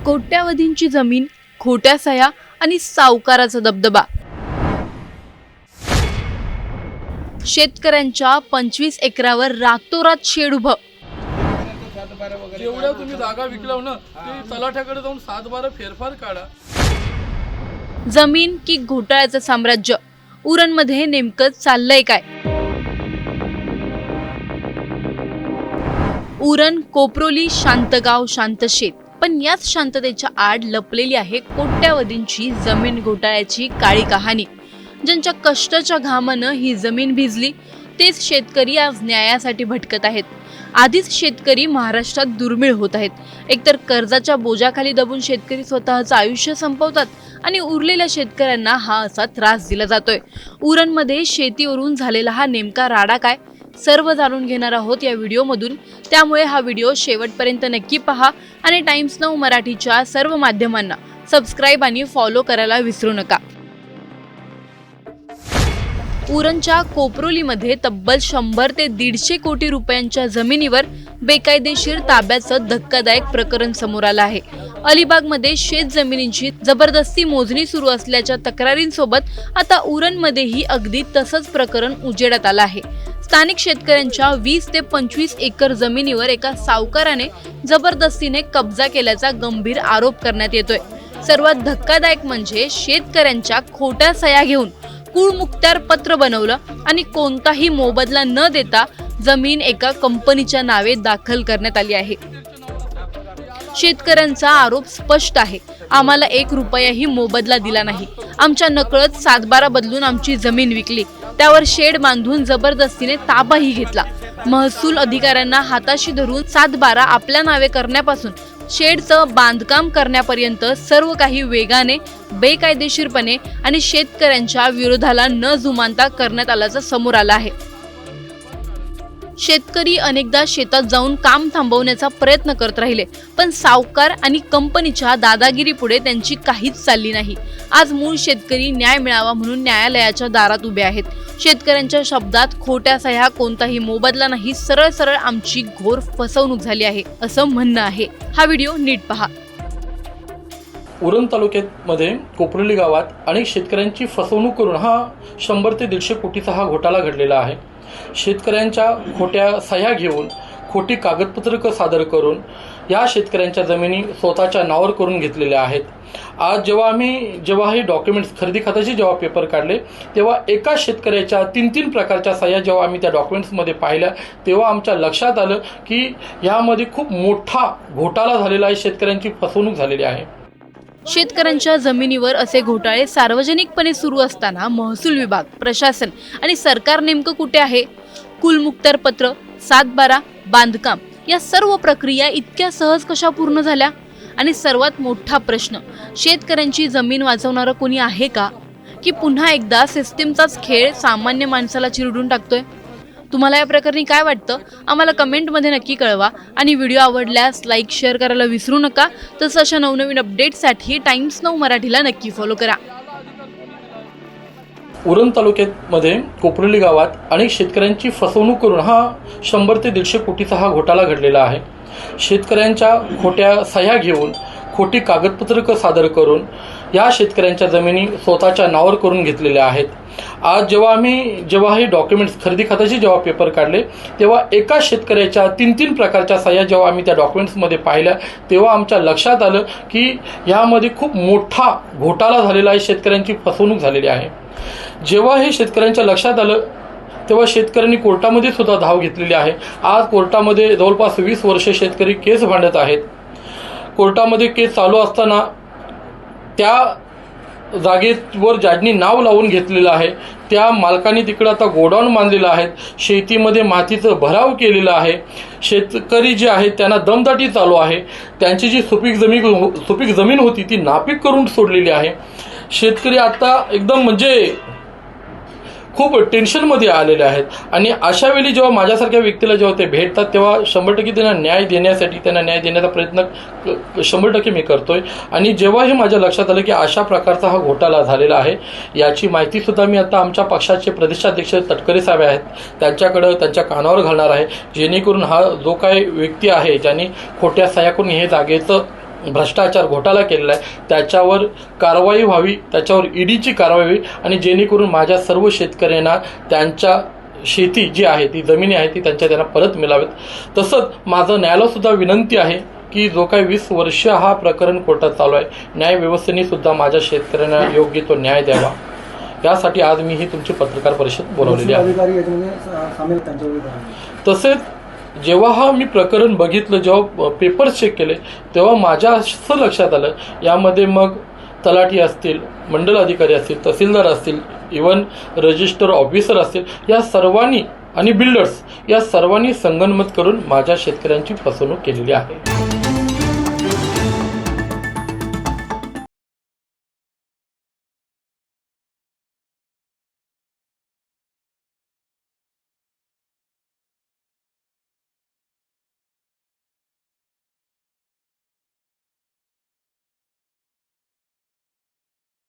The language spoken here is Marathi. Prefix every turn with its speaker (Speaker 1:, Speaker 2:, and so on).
Speaker 1: कोट्यावधींची जमीन, खोट्या सह्या आणि सावकाराचा दबदबा. शेतकऱ्यांच्या 25 एकरावर रातोरात शेड उभं.
Speaker 2: जेवढ्या तुम्ही जागा विकलाव ना ते तलाठ्याकडे जाऊन 7-12 फेरफार काढा.
Speaker 1: जमीन की घोटाळ्याचं साम्राज्य, उरणमध्ये नेमकं चाललंय काय? उरण, कोपरोली, शांतगाव, शांतशेत, पण याच शांततेच्या आड लपलेली आहे कोट्यावधींची जमीन घोटाळ्याची काळी कहाणी. ज्यांच्या कष्टाच्या घामानं ही जमीन भिजली तेच शेतकरी आज न्यायासाठी भटकत आहेत. आधीच शेतकरी महाराष्ट्रात दुर्मिळ होत आहेत. एकतर कर्जाच्या बोजाखाली दबून शेतकरी स्वतःचं आयुष्य संपवतात आणि उरलेल्या शेतकऱ्यांना हा असा त्रास दिला जातोय. उरणमध्ये शेतीवरून झालेला हा नेमका राडा काय, सर्व जाणून घेणार आहोत या व्हिडिओमधून. त्यामुळे हा व्हिडिओ शेवटपर्यंत नक्की पहा आणि टाइम्स नाऊ मराठीच्या सर्व माध्यमांना सबस्क्राईब आणि फॉलो करायला विसरू नका. उरणच्या कोपरोलीमध्ये तब्बल 100 ते 150 कोटी रुपयांच्या जमिनीवर बेकायदेशीर ताब्याचं धक्कादायक प्रकरण समोर आलं आहे. अलिबागमध्ये शेत जमिनींची जबरदस्ती मोजणी सुरू असल्याच्या तक्रारींसोबत आता उरणमध्येही अगदी तसंच प्रकरण उजेडात आलं आहे. स्थानिक शेतकऱ्यांच्या 20 ते 25 एकर जमिनीवर एका सावकाराने जबरदस्तीने कब्जा केल्याचा गंभीर आरोप करण्यात येतोय. सर्वात धक्कादायक म्हणजे शेतकऱ्यांच्या खोट्या सह्या घेऊन कुळमुक्त्यार पत्र बनवलं आणि कोणताही मोबदला न देता जमीन एका कंपनीच्या नावे दाखल करण्यात आली आहे. शेतकऱ्यांचा आरोप स्पष्ट आहे, आम्हाला 1 रुपयाही मोबदला दिला नाही. आमच्या नकळत 7-12 बदलून आमची जमीन विकली, त्यावर शेड बांधून जबरदस्तीने ताबाही घेतला. महसूल अधिकाऱ्यांना हाताशी धरून 7-12 आपल्या नावे करण्यापासून शेडचं बांधकाम करण्यापर्यंत सर्व काही वेगाने, बेकायदेशीरपणे आणि शेतकऱ्यांच्या विरोधाला न जुमानता करण्यात आल्याचं समोर आलं आहे. शेतकरी अनेकदा शेतात जाऊन काम थांबवण्याचा प्रयत्न करत राहिले, पण सावकार आणि कंपनीच्या दादागिरीपुढे त्यांची काहीच चालली नाही. आज मूळ शेतकरी न्याय मिळावा म्हणून न्यायालयाच्या दारात उभे आहेत. शेतकऱ्यांच्या शब्दात खोट्या सह्या, कोणताही मोबदला नाही, सरळ सरळ आमची घोर फसवणूक झाली आहे असं म्हणणं आहे. हा व्हिडिओ नीट पहा.
Speaker 2: उरण तालुक्यामध्ये कोपरोली गावात अनेक शेतकऱ्यांची फसवणूक करून 100 ते 150 कोटीचा हा घोटाळा घडलेला आहे. शेतकऱ्यांच्या खोट्या सह्या घेऊन, खोटी कागदपत्रकं सादर करून या शेतकऱ्यांच्या जमिनी स्वतःच्या नावावर करून घेतलेल्या आहेत. आज जेव्हा हे डॉक्युमेंट्स खरेदी खताचे जेव्हा पेपर काढले तेव्हा एका शेतकऱ्याच्या 3 प्रकारच्या सह्या जेव्हा आम्ही त्या डॉक्युमेंट्समध्ये पाहिल्या तेव्हा आमच्या लक्षात आलं की यामध्ये खूप मोठा घोटाळा झालेला आहे, शेतकऱ्यांची फसवणूक झालेली आहे.
Speaker 1: शेतकऱ्यांच्या जमिनीवर असे घोटाळे सार्वजनिकपणे सुरू असताना महसूल विभाग, प्रशासन आणि सरकार नेमकं कुठे आहे? कुलमुक्त्यार पत्र, 7-12, बांधकाम या सर्व प्रक्रिया इतक्या सहज कशा पूर्ण झाल्या? आणि सर्वात मोठा प्रश्न, शेतकऱ्यांची जमीन वाचवणारं कोणी आहे का? की पुन्हा एकदा सिस्टीमचाच खेळ सामान्य माणसाला चिरडून टाकतोय? तुम्हाला या प्रकरणी काय वाटतं? आम्हाला कमेंटमध्ये नक्की कळवा आणि व्हिडिओ आवडल्यास लाईक, शेअर करायला विसरू नका. तसं अशा नवनवीन अपडेट्ससाठी टाइम्स नाऊ मराठीला नक्की फॉलो करा.
Speaker 2: उरण तालुक्यामध्ये कोपरोली गावात अनेक शेतकऱ्यांची फसवणूक करून 100 ते 150 कोटीचा हा घोटाळा घडलेला आहे. शेतकऱ्यांच्या खोट्या सह्या घेऊन, खोटी कागदपत्रकं सादर करून या शेतकऱ्यांच्या जमिनी स्वतःच्या नावावर करून घेतलेल्या आहेत. आज जेव्हा हे डॉक्युमेंट्स खरेदी खताचे जेव्हा पेपर काढले तेव्हा एका शेतकऱ्याच्या 3 प्रकारच्या सह्या जेव्हा आम्ही त्या डॉक्युमेंट्समध्ये पाहिल्या तेव्हा आमच्या लक्षात आलं की यामध्ये खूप मोठा घोटाळा झालेला आहे, शेतकऱ्यांची फसवणूक झालेली आहे. जेव्हा हे शेतकऱ्यांच्या लक्षात आलं तेव्हा शेतकऱ्यांनी कोर्टामध्ये सुद्धा धाव घेतलेली आहे. आज कोर्टामध्ये जवळपास 20 वर्षे शेतकरी केस भांडत आहेत. कोर्टामध्ये केस चालू असताना त्या जागेवर जजनी नाव लावून घेतलेलं आहे. त्या मालकाने तिकडं आता गोडाऊन बांधलेलं आहे. शेतीमध्ये मातीचं भराव केलेलं आहे. शेतकरी जे आहेत त्यांना दमदाटी चालू आहे. त्यांची जी सुपीक जमीन होती ती नापीक करून सोडलेली आहे. शेतकरी आता एकदम म्हणजे खूप टेन्शनमध्ये आलेले आहेत. आणि अशा वेळी जेव्हा माझ्यासारख्या व्यक्तीला जेव्हा ते भेटतात तेव्हा 100% त्यांना न्याय देण्याचा प्रयत्न 100% मी करतोय. आणि जेव्हा हे माझ्या लक्षात आलं की अशा प्रकारचा हा घोटाळा झालेला आहे याची माहिती सुद्धा मी आता आमच्या पक्षाचे प्रदेशाध्यक्ष तटकरे साहेब आहेत त्यांच्याकडे त्यांच्या कानावर घालणार आहे, जेणेकरून हा जो काही व्यक्ती आहे ज्यांनी खोट्या सह्या करून हे जागेचं भ्रष्टाचार घोटाळा केलेला आहे त्याच्यावर कारवाई व्हावी, त्याच्यावर ईडीची कारवाई व्हावी आणि जेणेकरून माझ्या सर्व शेतकऱ्यांना त्यांच्या शेती जी आहे ती जमिनी आहे ती त्यांना परत मिळावेत. तसंच माझं न्यायालयासुद्धा विनंती आहे की जो काही 20 वर्ष हा प्रकरण कोर्टात चालू आहे, न्यायव्यवस्थेने सुद्धा माझ्या शेतकऱ्यांना योग्य तो न्याय द्यावा. यासाठी आज मी ही तुमची पत्रकार परिषद बोलवलेली आहे. तसेच जेव्हा हा मी प्रकरण बघितलं, जेव्हा पेपर्स चेक केले, तेव्हा माझ्या असं लक्षात आलं यामध्ये मग तलाठी असतील, मंडल अधिकारी असतील, तहसीलदार असतील, इवन रजिस्टर ऑफिसर असतील, या सर्वांनी आणि बिल्डर्स या सर्वांनी संगनमत करून माझ्या शेतकऱ्यांची फसवणूक केलेली आहे.